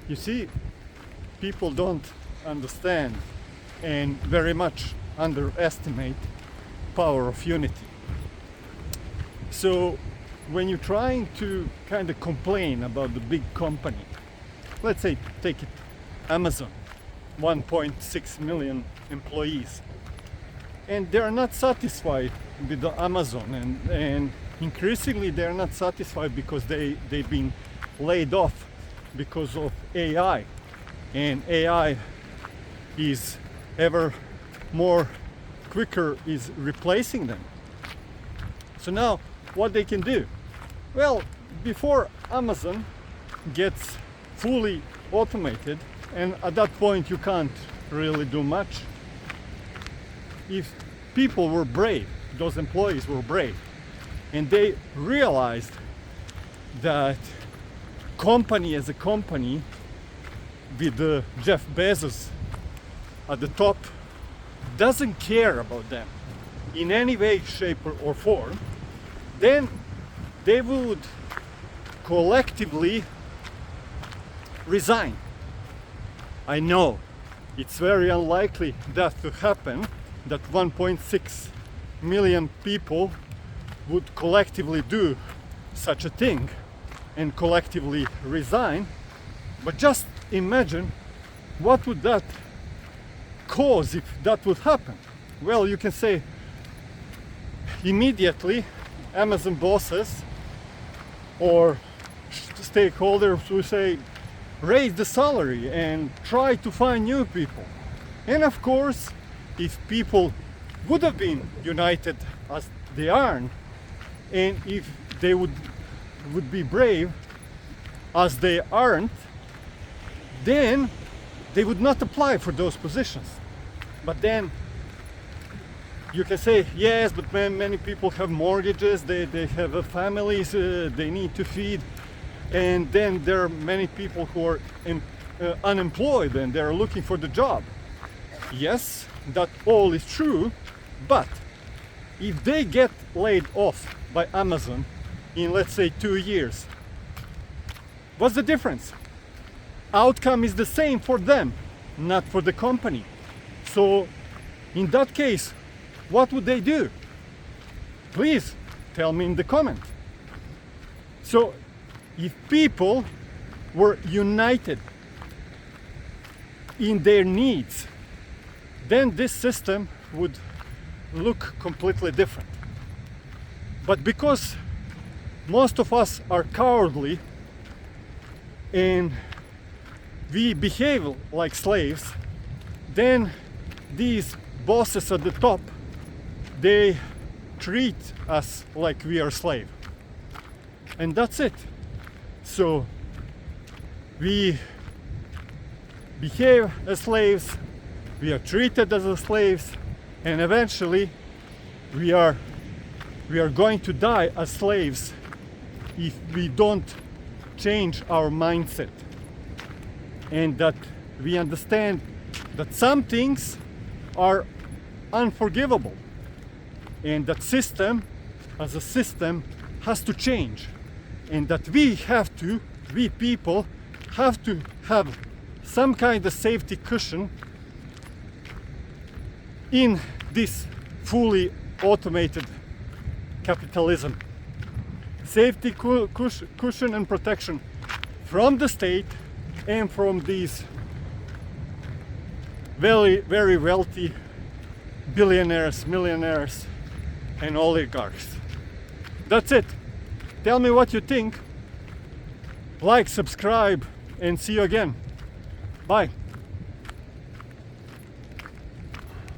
You see, people don't understand and very much underestimate power of unity. So when you're trying to kind of complain about the big company, let's say take it Amazon, 1.6 million employees, and they're not satisfied with the Amazon, and increasingly they're not satisfied because they've been laid off because of AI, and AI is ever more quicker is replacing them. So now what they can do? Well, before Amazon gets fully automated, and at that point you can't really do much, if people were brave, those employees were brave, and they realized that company as a company with Jeff Bezos at the top doesn't care about them in any way, shape or form, then they would collectively resign. I know it's very unlikely that to happen, that 1.6 million people would collectively do such a thing and collectively resign, but just imagine what would that cause if that would happen. Well, you can say immediately Amazon bosses or stakeholders will say raise the salary and try to find new people. And of course, if people would have been united as they are, and if they would be brave as they aren't, then they would not apply for those positions. But then you can say, yes, but many people have mortgages, they have families they need to feed, and then there are many people who are unemployed and they're looking for the job. Yes, that all is true, but if they get laid off by Amazon in, let's say, 2 years, what's the difference? Outcome is the same for them, not for the company. So in that case, what would they do? Please tell me in the comment. So if people were united in their needs, then this system would look completely different. But because most of us are cowardly and we behave like slaves, then these bosses at the top, they treat us like we are slaves. And that's it. So we behave as slaves, we are treated as slaves, and eventually we are going to die as slaves if we don't change our mindset, and that we understand that some things are unforgivable, and that system as a system has to change, and that we people have to have some kind of safety cushion in this fully automated capitalism. Safety cushion and protection from the state and from these very, very wealthy billionaires, millionaires and oligarchs. That's it. Tell me what you think. Like, subscribe, and see you again. Bye.